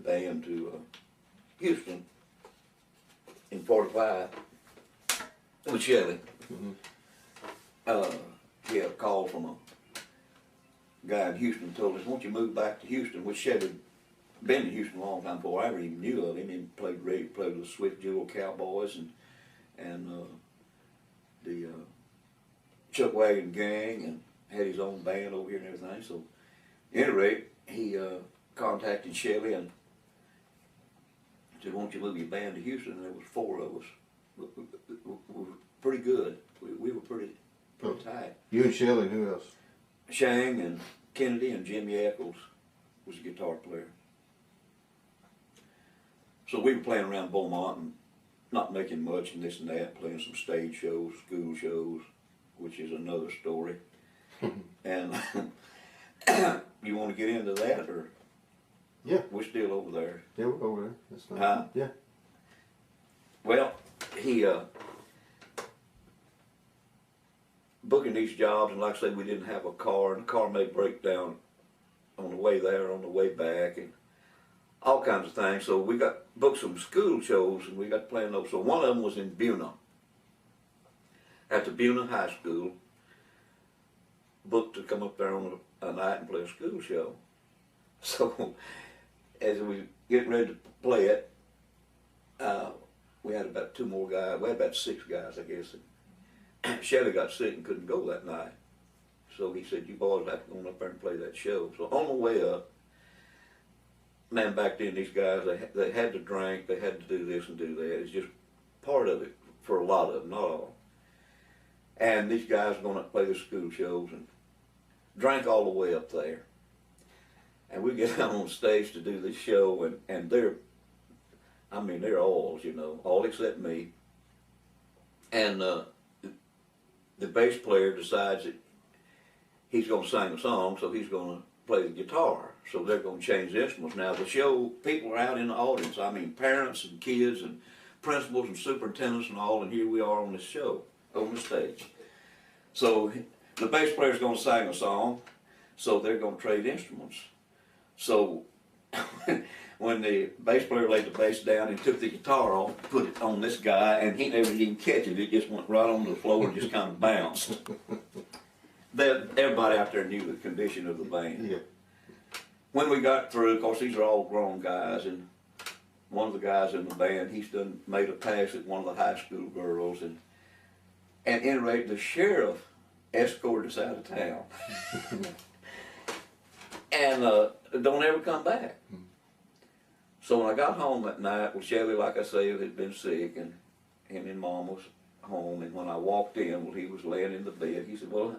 band to Houston in '45 with Shelley. He had a call from a guy in Houston told us, won't you move back to Houston, which Shelley had been in Houston a long time before I ever even knew of him. He played with the Swift Jewel Cowboys and the Chuck Wagon Gang, and had his own band over here and everything. So at any rate, he contacted Shelley and said, won't you move your band to Houston? And there was 4 of us. We were pretty good. We were pretty tight. You and Shelley, who else? Shang and Kennedy and Jimmy Eccles was a guitar player. So we were playing around Beaumont and not making much and this and that, playing some stage shows, school shows, which is another story. And you want to get into that, or? Yeah. We're still over there. Yeah, we're over there. That's fine. Huh? Yeah. Well, he booking these jobs, and like I say, we didn't have a car, and the car may break down on the way there, on the way back, and all kinds of things. So we got booked some school shows, and we got playing those. So one of them was in Buna, at the Buna High School, booked to come up there on a night and play a school show. So as we get ready to play it, we had about 2 more guys. We had about 6 guys, I guess. And Shelley got sick and couldn't go that night. So he said, you boys have to go up there and play that show. So on the way up, man, back then these guys, they had to drink, they had to do this and do that. It's just part of it for a lot of them, not all. And these guys were going to play the school shows and drank all the way up there. And we get out on stage to do this show, and they're alls, you know, all except me. And the bass player decides that he's going to sing a song, so he's going to play the guitar. So they're going to change the instruments. Now the show, people are out in the audience. I mean, parents and kids and principals and superintendents and all, and here we are on this show, on the stage. So the bass player's going to sing a song, so they're going to trade instruments. So when the bass player laid the bass down and took the guitar off, put it on this guy, and he never even catch it. It just went right on the floor and just kind of bounced. Everybody out there knew the condition of the band. Yeah. When we got through, of course, these are all grown guys, and one of the guys in the band, he's done made a pass at one of the high school girls, and at any rate, the sheriff escorted us out of town. And don't ever come back. So when I got home that night, well, Shelley, like I say, had been sick, and him and Mom was home, and when I walked in, well, he was laying in the bed. He said, well,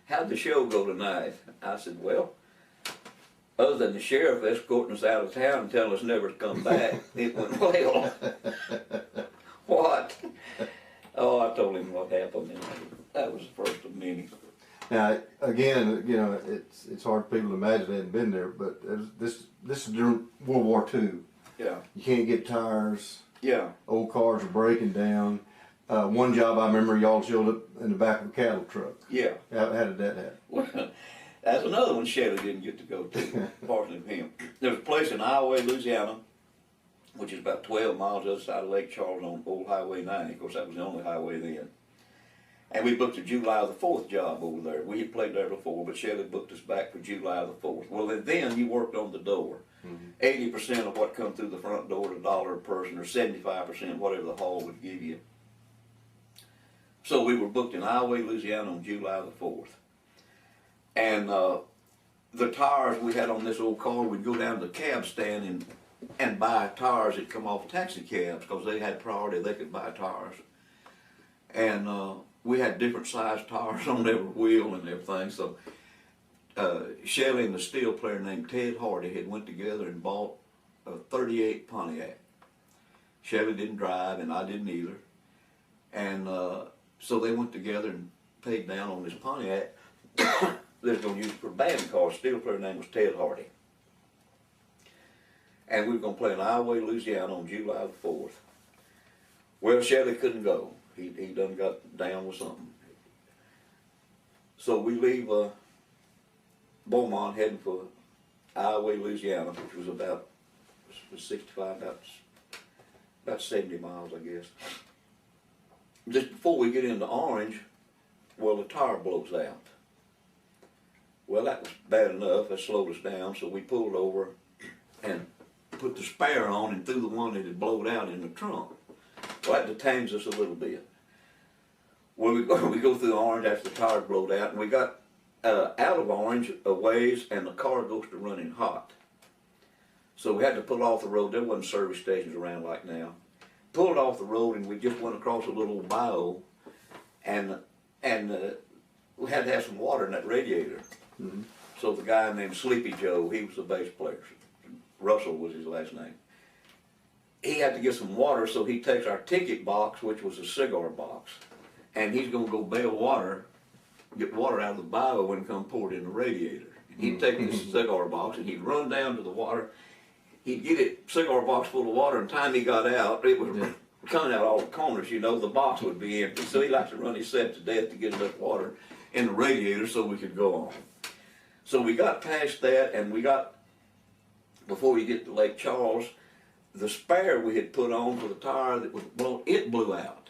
how'd the show go tonight? I said, well, other than the sheriff escorting us out of town and telling us never to come back, it went well. What? Oh, I told him what happened, and that was the first of many. Now, again, you know, it's hard for people to imagine they hadn't been there, but this is during World War II. Yeah. You can't get tires. Yeah. Old cars are breaking down. One job I remember, y'all showed up in the back of a cattle truck. Yeah. How did that happen? Well, that's another one Shelley didn't get to go to, partly of him. There's a place in Iowa, Louisiana, which is about 12 miles the other side of Lake Charles on old Highway 90. Of course, that was the only highway then. And we booked a July the 4th job over there. We had played there before, but Shelley booked us back for July the 4th. Well, then you worked on the door. 80% of what come through the front door is $1 a person, or 75%, whatever the hall would give you. So we were booked in Iowa, Louisiana on July the 4th. And the tires we had on this old car, we'd go down to the cab stand and buy tires that come off taxi cabs, because they had priority, they could buy tires. And we had different size tires on every wheel and everything. So Shelley and the steel player named Ted Hardy had went together and bought a '38 Pontiac. Shelley didn't drive, and I didn't either. And so they went together and paid down on this Pontiac. They was going to use it for a band car. Steel player name was Ted Hardy. And we were going to play in Iowa, Louisiana on July the 4th. Well, Shelley couldn't go. He done got down with something. So we leave Beaumont heading for Iowa, Louisiana, which was about it's 65, about 70 miles, I guess. Just before we get into Orange, well, the tire blows out. Well, that was bad enough. That slowed us down, so we pulled over and put the spare on and threw the one that had blown out in the trunk. Well, that detains us a little bit. Well, we go through Orange after the tire blowed out, and we got out of Orange a ways, and the car goes to running hot. So we had to pull off the road. There wasn't service stations around like now. Pulled off the road, and we just went across a little bayou, and we had to have some water in that radiator. Mm-hmm. So the guy named Sleepy Joe, he was the bass player. Russell was his last name. He had to get some water, so he takes our ticket box, which was a cigar box, and he's gonna go bail water, get water out of the bayou and come pour it in the radiator. And he'd take this cigar box and he'd run down to the water. He'd get it, cigar box full of water, and the time he got out, it was coming out all the corners, you know, the box would be empty. So he liked to run himself to death to get enough water in the radiator so we could go on. So we got past that, and we got, before we get to Lake Charles, the spare we had put on for the tire that was blown, it blew out.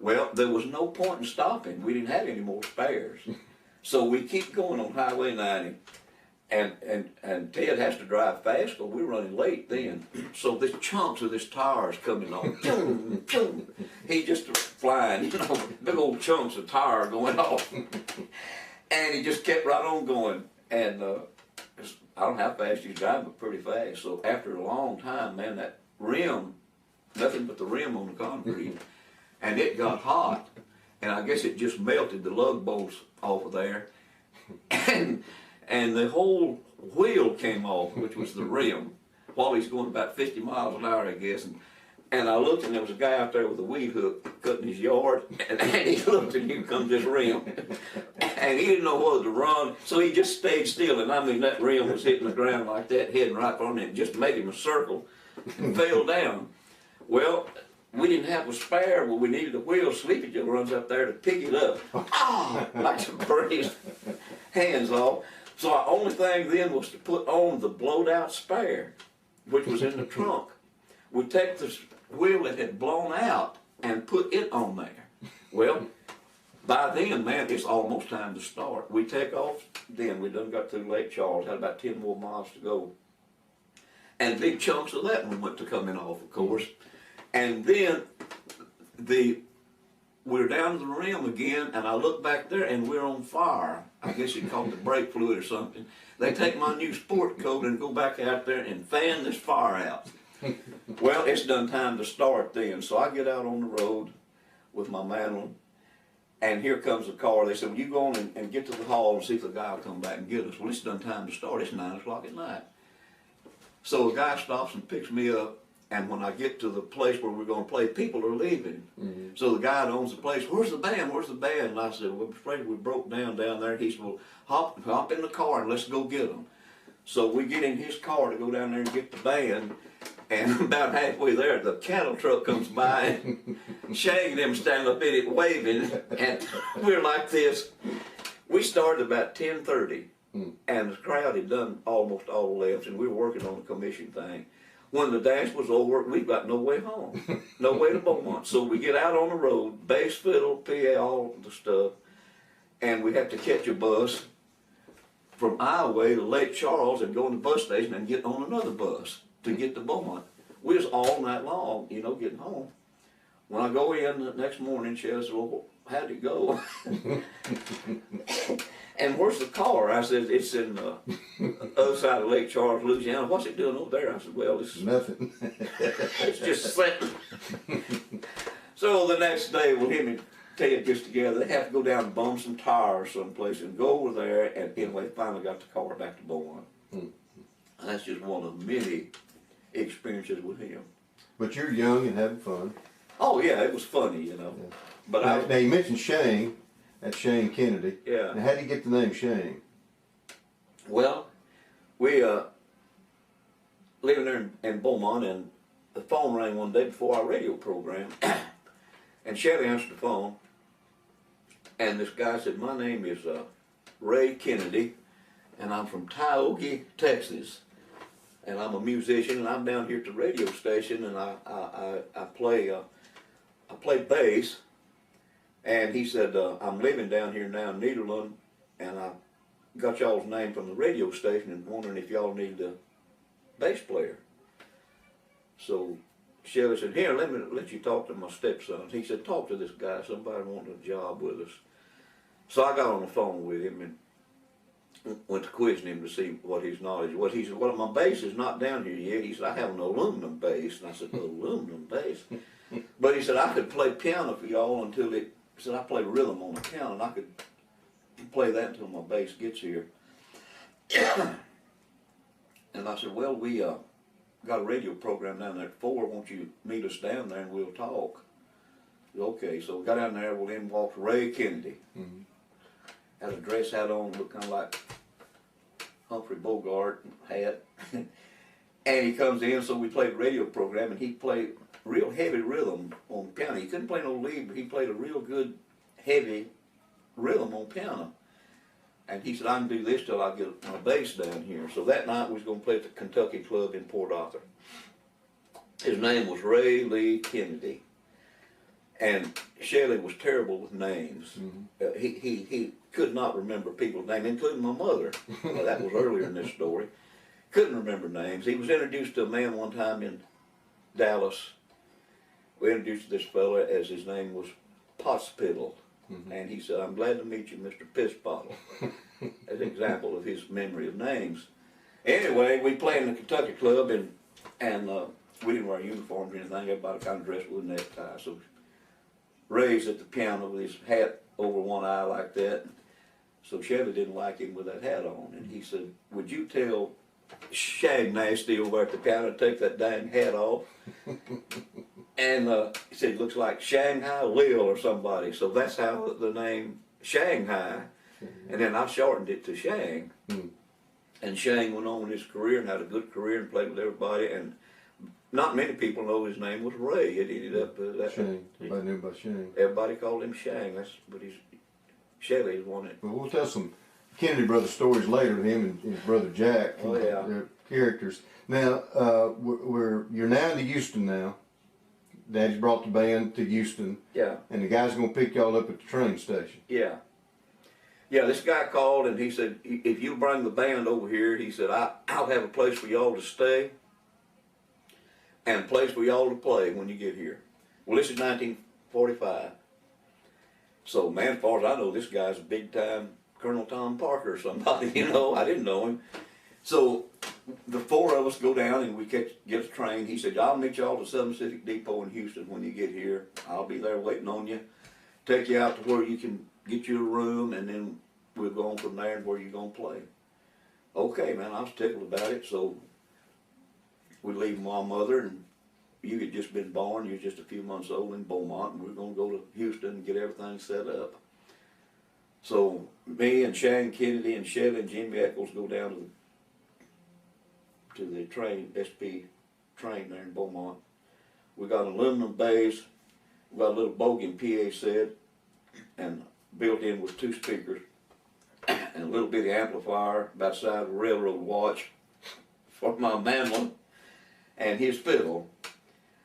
Well, there was no point in stopping. We didn't have any more spares. So we keep going on Highway 90, and Ted has to drive fast, but we're running late then. So this chunks of this tire is coming on. Choom, choom. He just flying, you know, big old chunks of tire going off. And he just kept right on going. And I don't know how fast he's driving, but pretty fast. So after a long time, man, that rim, nothing but the rim on the concrete, and it got hot. And I guess it just melted the lug bolts off of there. And the whole wheel came off, which was the rim, while he's going about 50 miles an hour, I guess. And I looked, and there was a guy out there with a weed hook cutting his yard, and he looked, and here comes this rim. And he didn't know whether to run, so he just stayed still. And I mean, that rim was hitting the ground like that, heading right on it, just made him a circle and fell down. Well, we didn't have a spare, but we needed a wheel. Sleepy Joe runs up there to pick it up. Ah, like to burn his hands off. So our only thing then was to put on the blowed out spare, which was in the trunk. We take the wheel that had blown out and put it on there. Well, by then, man, it's almost time to start. We take off then. We done got through Lake Charles, had about 10 more miles to go. And big chunks of that one went to coming off, of course. And then we're down to the rim again, and I look back there, and we're on fire. I guess it caught the brake fluid or something. They take my new sport coat and go back out there and fan this fire out. Well, it's done time to start then. So I get out on the road with my mandolin, and here comes the car. They said, well, you go on and get to the hall and see if the guy will come back and get us. Well, it's done time to start. It's 9 o'clock at night. So a guy stops and picks me up, and when I get to the place where we're going to play, people are leaving. Mm-hmm. So the guy that owns the place, where's the band? Where's the band? And I said, well, I'm afraid we broke down there. He said, well, hop in the car and let's go get them. So we get in his car to go down there and get the band. And about halfway there, the cattle truck comes by, and Shane and them stand up in it waving, and we're like this. We started about 10:30, and the crowd had done almost all left, and we were working on the commission thing. When the dance was over, we got no way home, no way to Beaumont. So we get out on the road, bass, fiddle, PA, all the stuff, and we have to catch a bus from Iowa to Lake Charles and go in the bus station and get on another bus to get to Beaumont. We was all night long, you know, getting home. When I go in the next morning, she says, well, how'd it go? And where's the car? I said, it's in the other side of Lake Charles, Louisiana. What's it doing over there? I said, well, it's nothing. It's just sitting. So the next day, well, him and Ted gets together. They have to go down and bum some tires someplace and go over there. And anyway, finally got the car back to Beaumont. That's just one of many experiences with him. But you're young and having fun. Oh yeah, it was funny, you know. Yeah. But now you mentioned Shane. That's Shane Kennedy. Yeah. Now how did you get the name Shane? Well, we living there in Beaumont, and the phone rang one day before our radio program, and Shelly answered the phone, and this guy said, my name is Ray Kennedy, and I'm from Tioga, Texas. and I'm a musician, and I'm down here at the radio station, and I play bass. And he said, I'm living down here now in Nederland, and I got y'all's name from the radio station and wondering if y'all need a bass player. So Shelley said, here, let you talk to my stepson. He said, talk to this guy, somebody wanting a job with us. So I got on the phone with him and went to quizzing him to see what his knowledge was. He said, well, my bass is not down here yet. He said, I have an aluminum bass. And I said, aluminum bass? But he said, I could play piano for y'all until he said, I play rhythm on the piano, and I could play that until my bass gets here. And I said, well, we got a radio program down there at 4. Won't you meet us down there and we'll talk? Okay, so we got down there. Well, in walked Ray Kennedy. Mm-hmm. Had a dress hat on, looked kind of like Humphrey Bogart hat. And he comes in, so we played a radio program, and he played real heavy rhythm on piano. He couldn't play no lead, but he played a real good heavy rhythm on piano. And he said, I can do this till I get my bass down here. So that night we was going to play at the Kentucky Club in Port Arthur. His name was Ray Lee Kennedy. And Shelley was terrible with names. Mm-hmm. He could not remember people's names, including my mother. Well, that was earlier in this story. Couldn't remember names. He was introduced to a man one time in Dallas. We introduced this fella as his name was Potspittle. Mm-hmm. And he said, I'm glad to meet you, Mr. Piss Bottle. As an example of his memory of names. Anyway, we played in the Kentucky Club, and we didn't wear uniforms or anything. Everybody kind of dressed with a necktie. So Ray's at the piano with his hat over one eye like that. So Chevy didn't like him with that hat on. And he said, would you tell Shag Nasty over at the piano to take that dang hat off? And he said, looks like Shanghai Lil or somebody. So that's how the name Shanghai. And then I shortened it to Shang. And Shang went on in his career and had a good career and played with everybody. And not many people know his name was Ray. It ended up that. Shang. Everybody knew about Shang. Everybody called him Shang. That's but Shelley's one that. Well, we'll tell some Kennedy brother stories later with him and his brother Jack. Oh yeah. Their characters. Now, you're now in Houston now. Daddy's brought the band to Houston. Yeah. And the guy's gonna pick y'all up at the train station. Yeah. Yeah, this guy called and he said, if you bring the band over here, he said, I'll have a place for y'all to stay and a place for y'all to play when you get here. Well, this is 1945. So, man, as far as I know, this guy's a big-time Colonel Tom Parker or somebody, you know. I didn't know him. So, the 4 of us go down and we get a train. He said, I'll meet y'all at Southern Pacific Depot in Houston when you get here. I'll be there waiting on you. Take you out to where you can get you a room, and then we'll go on from there and where you're going to play. Okay, man, I was tickled about it. So we leave my mother, and you had just been born. You were just a few months old in Beaumont, and we we're going to go to Houston and get everything set up. So me and Shane Kennedy and Shelley and Jimmy Eccles go down to the train, SP train there in Beaumont. We got an aluminum bass. We got a little Bogan PA set, and built in with 2 speakers and a little bitty amplifier about the size of a railroad watch for my mandolin and his fiddle.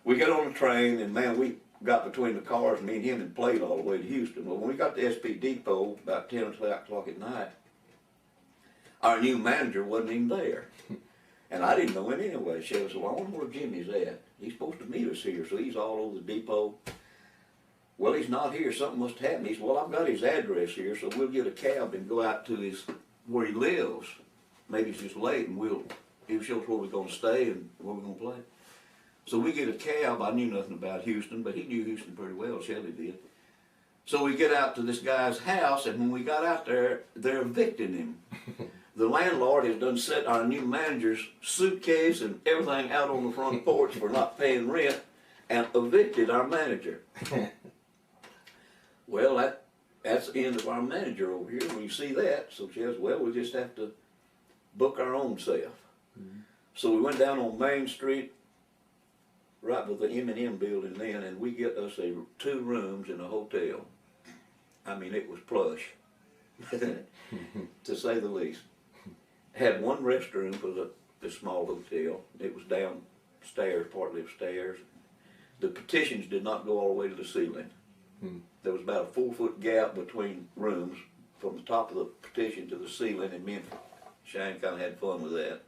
We got on the train, and man, we got between the cars, and me and him had played all the way to Houston. Well, when we got to SP Depot about 10 o'clock at night, our new manager wasn't even there. And I didn't know him anyway. She said, well, I wonder where Jimmy's at. He's supposed to meet us here, so he's all over the depot. Well, he's not here. Something must have happened. He said, well, I've got his address here, so we'll get a cab and go out to where he lives. Maybe it's just late, and he'll show us where we're going to stay and where we're going to play. So we get a cab. I knew nothing about Houston, but he knew Houston pretty well. Shelley did. So we get out to this guy's house, and when we got out there, they're evicting him. The landlord has done set our new manager's suitcase and everything out on the front porch for not paying rent, and evicted our manager. Well, that's the end of our manager over here. When you see that, so she says, well, we just have to book our own self. Mm-hmm. So we went down on Main Street, right with the M&M building then, and we get us 2 rooms in a hotel. I mean, it was plush, to say the least. Had 1 restroom for the this small hotel. It was downstairs, partly upstairs. The partitions did not go all the way to the ceiling. There was about a 4-foot gap between rooms from the top of the partition to the ceiling, and me and Shane kind of had fun with that.